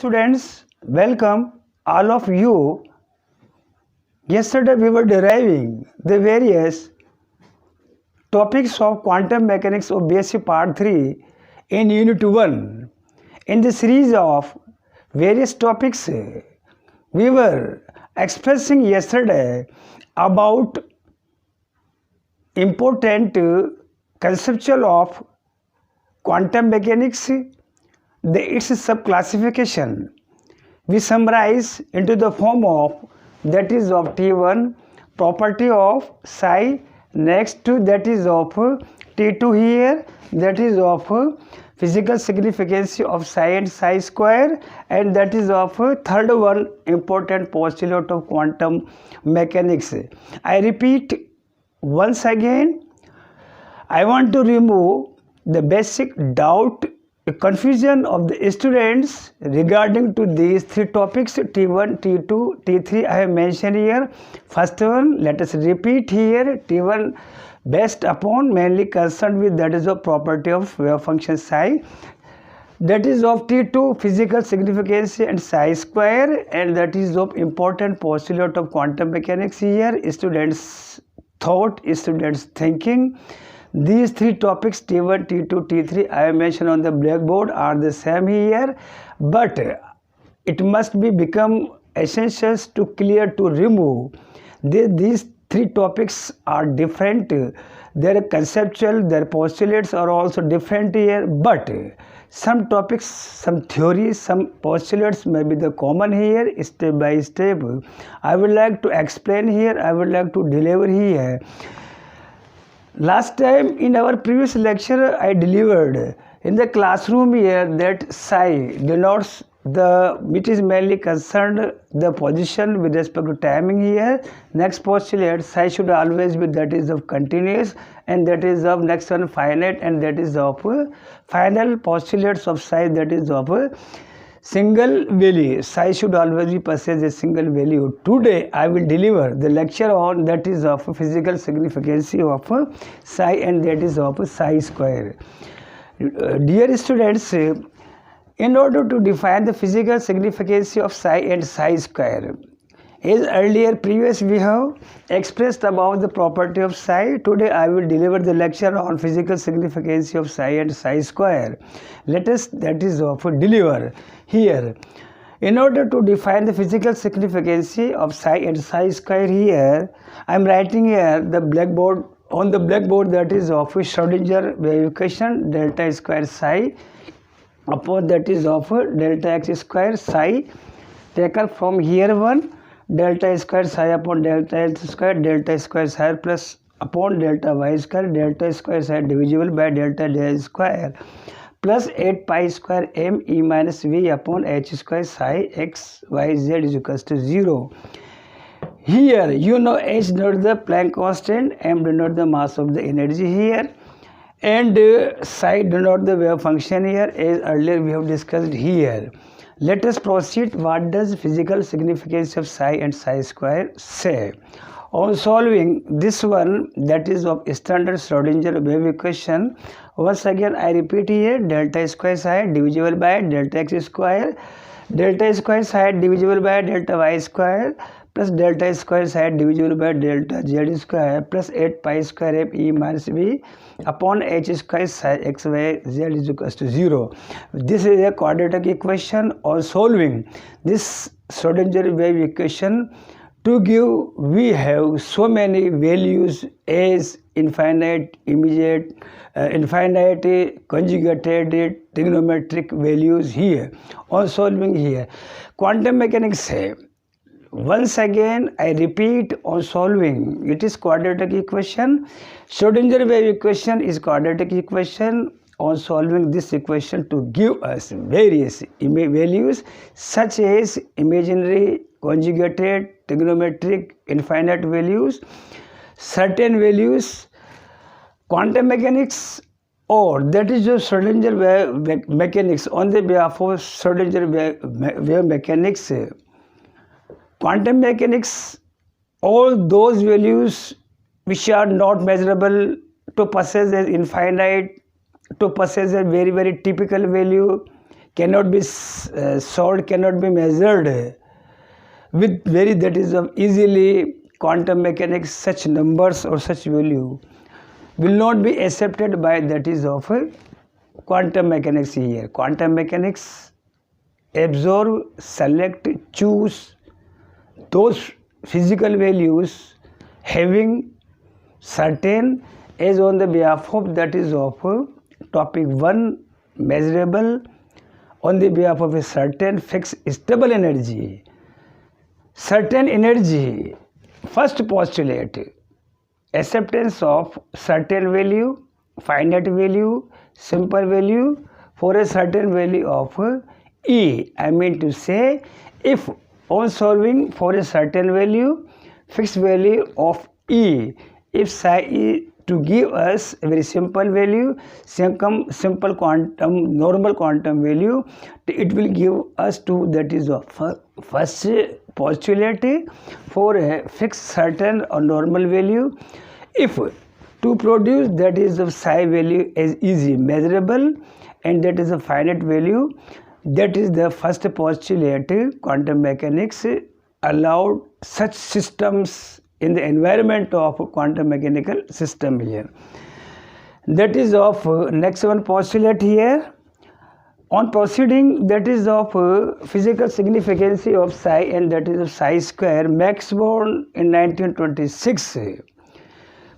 students, welcome all of you. Yesterday we were deriving the various topics of quantum mechanics of B.Sc Part 3 in Unit 1. In the series of various topics, we were expressing yesterday about important conceptual of quantum mechanics, its subclassification. We summarize into the form of that is of T1 property of psi, next to that is of T2 here, that is of physical significance of psi and psi square, and that is of third one important postulate of quantum mechanics. I repeat once again, I want to remove the basic doubt, confusion of the students regarding to these three topics T1, T2, T3 I have mentioned here. First one, let us repeat here. T1 based upon mainly concerned with that is a property of wave function psi, that is of T2 physical significance and psi square, and that is of important postulate of quantum mechanics here. Students thought, students thinking. These three topics T1, T2, T3 I have mentioned on the blackboard are the same here, but it must be become essential to clear to remove. These three topics are different. Their conceptual, their postulates are also different here, but some topics, some theories, some postulates may be the common here. Step by step I would like to explain here, I would like to deliver here. Last time in our previous lecture I delivered in the classroom here that psi denotes the, which is mainly concerned the position with respect to timing here. Next postulate, psi should always be that is of continuous, and that is of next one finite, and that is of final postulates of psi, that is of single value. Psi should always be possess a single value. Today I will deliver the lecture on that is of physical significance of psi, and that is of psi square. Dear students, in order to define the physical significance of psi and psi square, as earlier previous we have expressed about the property of psi, today I will deliver the lecture on physical significance of psi and psi square. Let us that is of deliver here. In order to define the physical significance of psi and psi square here, I am writing here the blackboard, on the blackboard that is of Schrodinger wave equation delta square psi upon that is of delta x square psi, taken from here one delta square psi upon delta x square, delta square psi plus upon delta y square, delta square psi divisible by delta j square, plus 8 pi square m e minus v upon h square psi x y z is equals to 0. Here you know h denotes the Planck constant, m denotes the mass of the energy here, and psi denotes the wave function here, as earlier we have discussed here. Let us proceed. What does physical significance of psi and psi square say? On solving this one, that is of standard Schrodinger wave equation, once again I repeat here, delta square psi divisible by delta x square, delta square psi divisible by delta y square, plus delta square psi divisible by delta z square, plus 8 pi square m e minus v upon h square psi x y z is equals to 0. This is a quadratic equation. On solving this Schrodinger wave equation, to give we have so many values as infinite, immediate, infinite, conjugated, trigonometric values here. On solving here, quantum mechanics say, once again I repeat, on solving it is quadratic equation. Schrodinger wave equation is quadratic equation. On solving this equation to give us various values such as imaginary, conjugated, trigonometric, infinite values, certain values, quantum mechanics, or that is your Schrodinger wave mechanics. On the behalf of Schrodinger wave mechanics, quantum mechanics, all those values which are not measurable to possess as infinite, to possess a very typical value, cannot be solved, cannot be measured with that is of easily quantum mechanics, such numbers or such value will not be accepted by that is of quantum mechanics here. Quantum mechanics absorb, select, choose those physical values having certain as on the behalf of that is of topic 1 measurable on the behalf of a certain fixed stable energy. Certain energy, first postulate, acceptance of certain value, finite value, simple value for a certain value of E. I mean to say, if on solving for a certain value, fixed value of E, if psi is to give us a very simple value, simple quantum, normal quantum value, it will give us to that is of first postulate for a fixed certain or normal value. If to produce that is of psi value as easy measurable and that is a finite value, that is the first postulate. Quantum mechanics allowed such systems in the environment of quantum mechanical system here. That is of next one postulate here. On proceeding, that is of physical significance of psi and that is of psi square, Max Born in 1926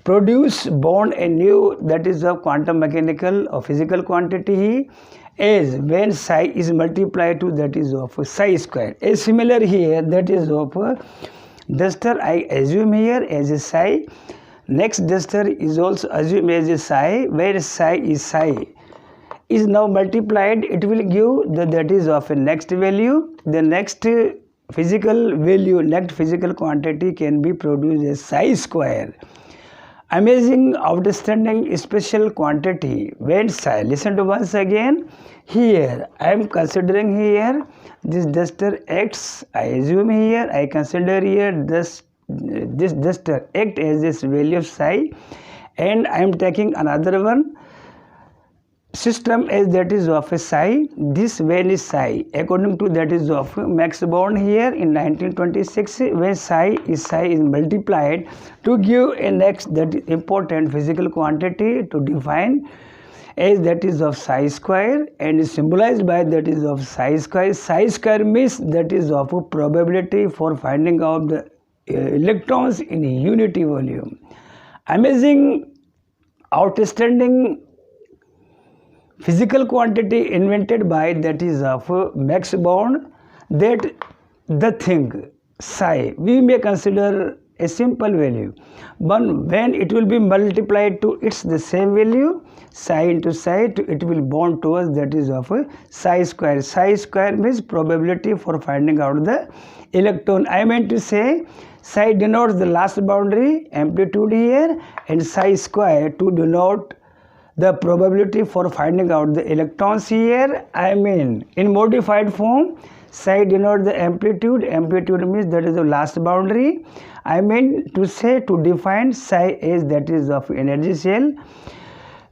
born a new that is of quantum mechanical or physical quantity as when psi is multiplied to that is of psi square. A similar here, that is of duster I assume here as a psi. Next duster is also assumed as a psi, where psi is now multiplied, it will give that is of a next value. The next physical value, next physical quantity can be produced as psi square. Amazing, outstanding, special quantity when psi. Listen to once again. Here I am considering here this duster X. I assume here I consider here this duster act as this value of psi, and I am taking another one system as that is of a psi. This when is psi according to that is of Max Born here in 1926, when psi is multiplied to give a next that is important physical quantity to define as that is of psi square and is symbolized by that is of psi square. Psi square means that is of a probability for finding out the electrons in unity volume. Amazing, outstanding physical quantity invented by that is of Max Born, that the thing psi we may consider a simple value, but when it will be multiplied to its the same value, psi into psi, it will bond to us that is of psi square. Psi square means probability for finding out the electron. I meant to say psi denotes the last boundary amplitude here, and psi square to denote the probability for finding out the electrons here. I mean in modified form, psi denotes the amplitude means that is the last boundary. I mean to say to define psi as that is of energy shell,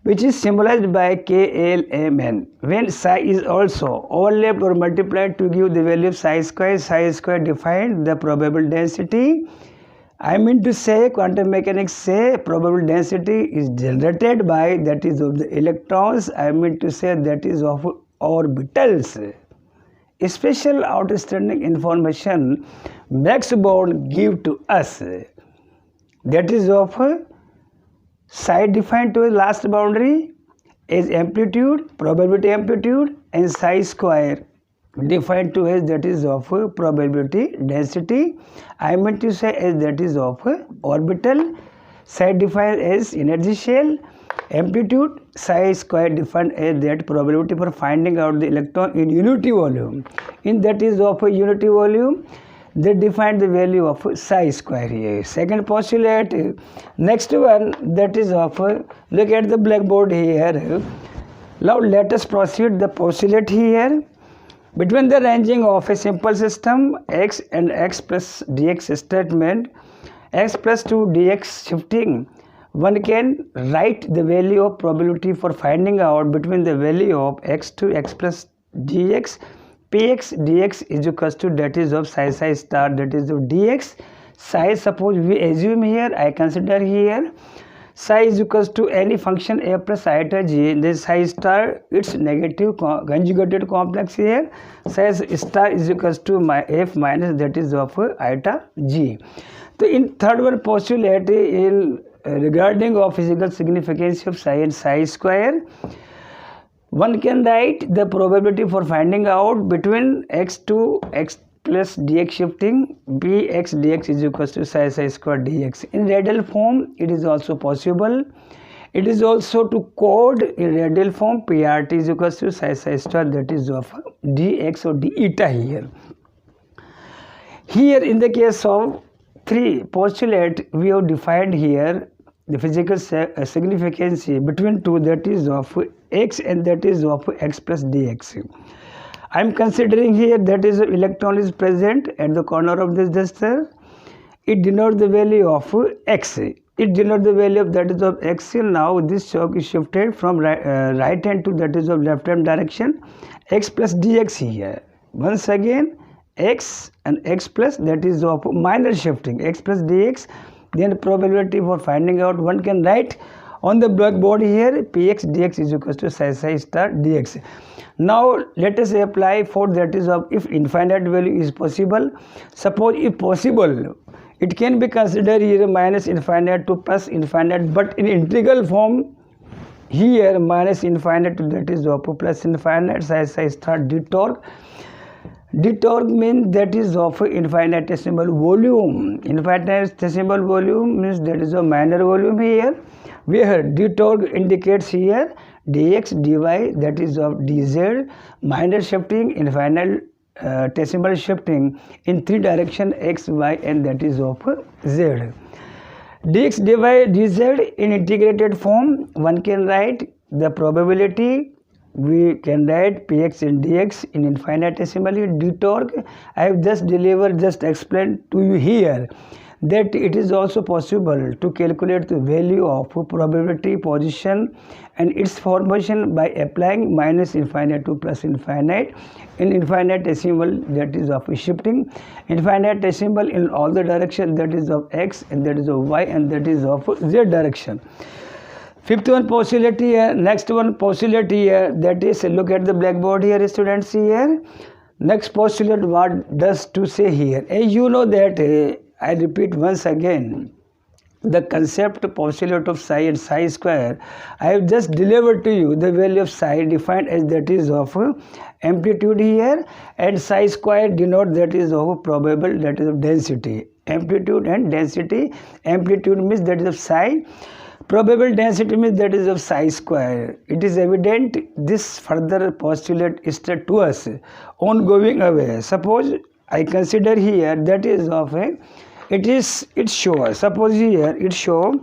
which is symbolized by KLMN. When psi is also overlapped or multiplied to give the value of psi square defined the probable density. I mean to say quantum mechanics say probable density is generated by that is of the electrons. I mean to say that is of orbitals. Special outstanding information Max Born give to us, that is of psi defined to a last boundary as amplitude, probability amplitude, and psi square defined to as that is of probability density. I meant to say as that is of orbital. Psi defined as energy shell, amplitude, psi square defined as that probability for finding out the electron in unity volume. In that is of a unity volume, they define the value of psi square here. Second postulate. Next one, that is of look at the blackboard here. Now let us proceed the postulate here. Between the ranging of a simple system x and x plus dx statement, x plus 2 dx shifting, one can write the value of probability for finding out between the value of x to x plus dx. Px dx is equals to that is of psi star that is of dx. Psi, suppose we assume here, I consider here psi is equals to any function a plus iota g. This psi star, its negative conjugated complex here. Psi star is equals to f minus that is of iota g. So in third one postulate in regarding of physical significance of psi and psi square, one can write the probability for finding out between x to x plus dx shifting bx dx is equals to psi square dx. In radial form it is also possible. It is also to code in radial form prt is equals to psi square that is of dx or d eta here. Here in the case of 3 postulate we have defined here the physical significance between 2 that is of x and that is of x plus dx. I am considering here that is electron is present at the corner of this duster. It denotes the value of x. It denotes the value of that is of x. Now this chalk is shifted from right hand to that is of left hand direction. X plus dx here. Once again x and x plus that is of minor shifting x plus dx. Then probability for finding out one can write on the blackboard here px dx is equals to psi star dx. Now let us apply for that is of if infinite value is possible. Suppose if possible it can be considered here minus infinite to plus infinite, but in integral form here minus infinite to that is of plus infinite psi star d torque. D torque means that is of infinitesimal volume. Infinitesimal volume means that is a minor volume here, where d torque indicates here dx dy that is of dz, minor shifting, infinitesimal shifting in 3 direction x, y and that is of z. Dx dy dz in integrated form one can write the probability. We can write px and dx in infinitesimally d torque. I have just explained to you here that it is also possible to calculate the value of probability position and its formation by applying minus infinite to plus infinite in infinitesimal that is of shifting, infinitesimal in all the direction that is of x and that is of y and that is of z direction. Fifth one postulate here, next one postulate here, that is look at the blackboard here students here. Next postulate what does to say here. As you know that I repeat once again the concept postulate of psi and psi square. I have just delivered to you the value of psi defined as that is of amplitude here, and psi square denote that is of probable that is of density. Amplitude and density. Amplitude means that is of psi. Probable density means that is of psi square. It is evident this further postulate is said to us on going away. Suppose I consider here that is of a it shows. Suppose here it show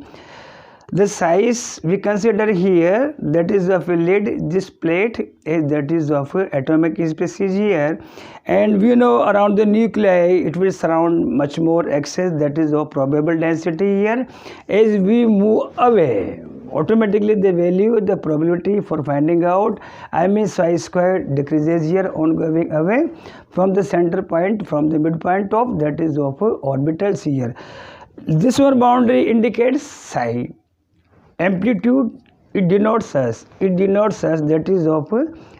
the size we consider here that is of a lid. This plate is that is of atomic species here, and we know around the nuclei it will surround much more excess that is of probable density here. As we move away, automatically the value, the probability for finding out, I mean psi square decreases here on going away from the center point, from the midpoint of that is of orbitals here. This one boundary indicates psi. Amplitude it denotes us that is of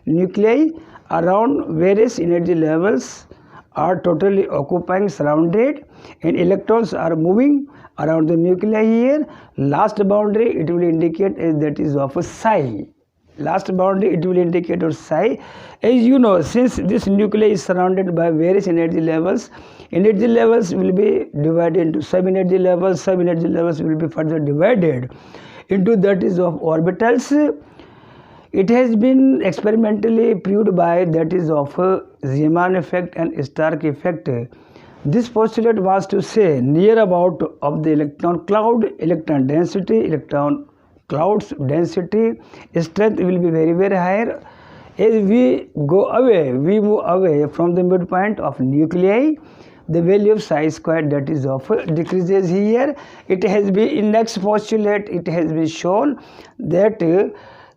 nuclei around various energy levels are totally occupying surrounded and electrons are moving around the nuclei here. Last boundary it will indicate that is of psi. Last boundary it will indicate of psi. As you know, since this nuclei is surrounded by various energy levels will be divided into sub-energy levels. Sub-energy levels will be further divided into that is of orbitals. It has been experimentally proved by that is of Zeeman effect and Stark effect. This postulate was to say near about of the electron cloud, electron density, electron clouds density, strength will be very very higher. As we move away from the midpoint of nuclei, the value of psi square that is of decreases here. It has been in next postulate it has been shown that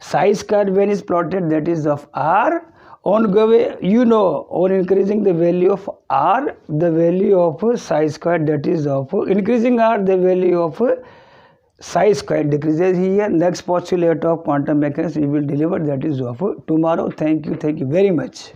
psi square when is plotted that is of r On on increasing the value of r, the value of psi square, that is of increasing r, the value of psi square decreases here. Next postulate of quantum mechanics we will deliver, that is of tomorrow. Thank you very much.